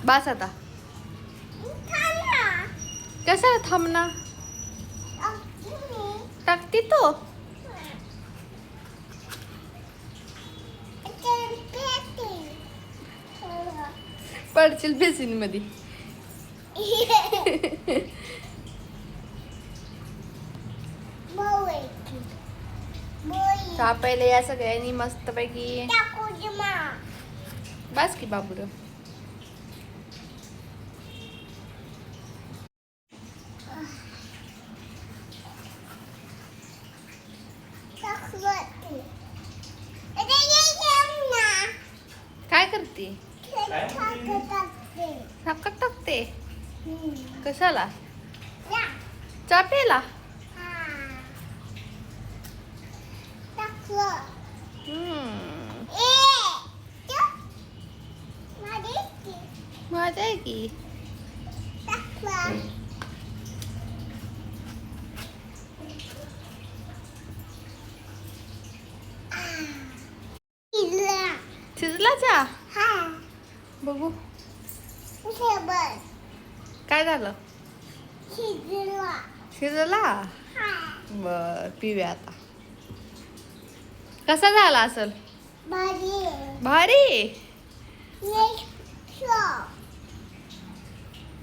बस आता. कशाला थांबना. टाकते तो. पडशील बेसिन मध्ये. चहा प्यायला या सगळ्यांनी मस्त पैकी. बस की बाबूर. काय करते. साखर टाकते. कशाला. चहा प्यायला. मजा आहे की. शिजला चहा. बघू काय झालं. शिजला. बर पिऊया आता. कसा झाला असेल. भारी.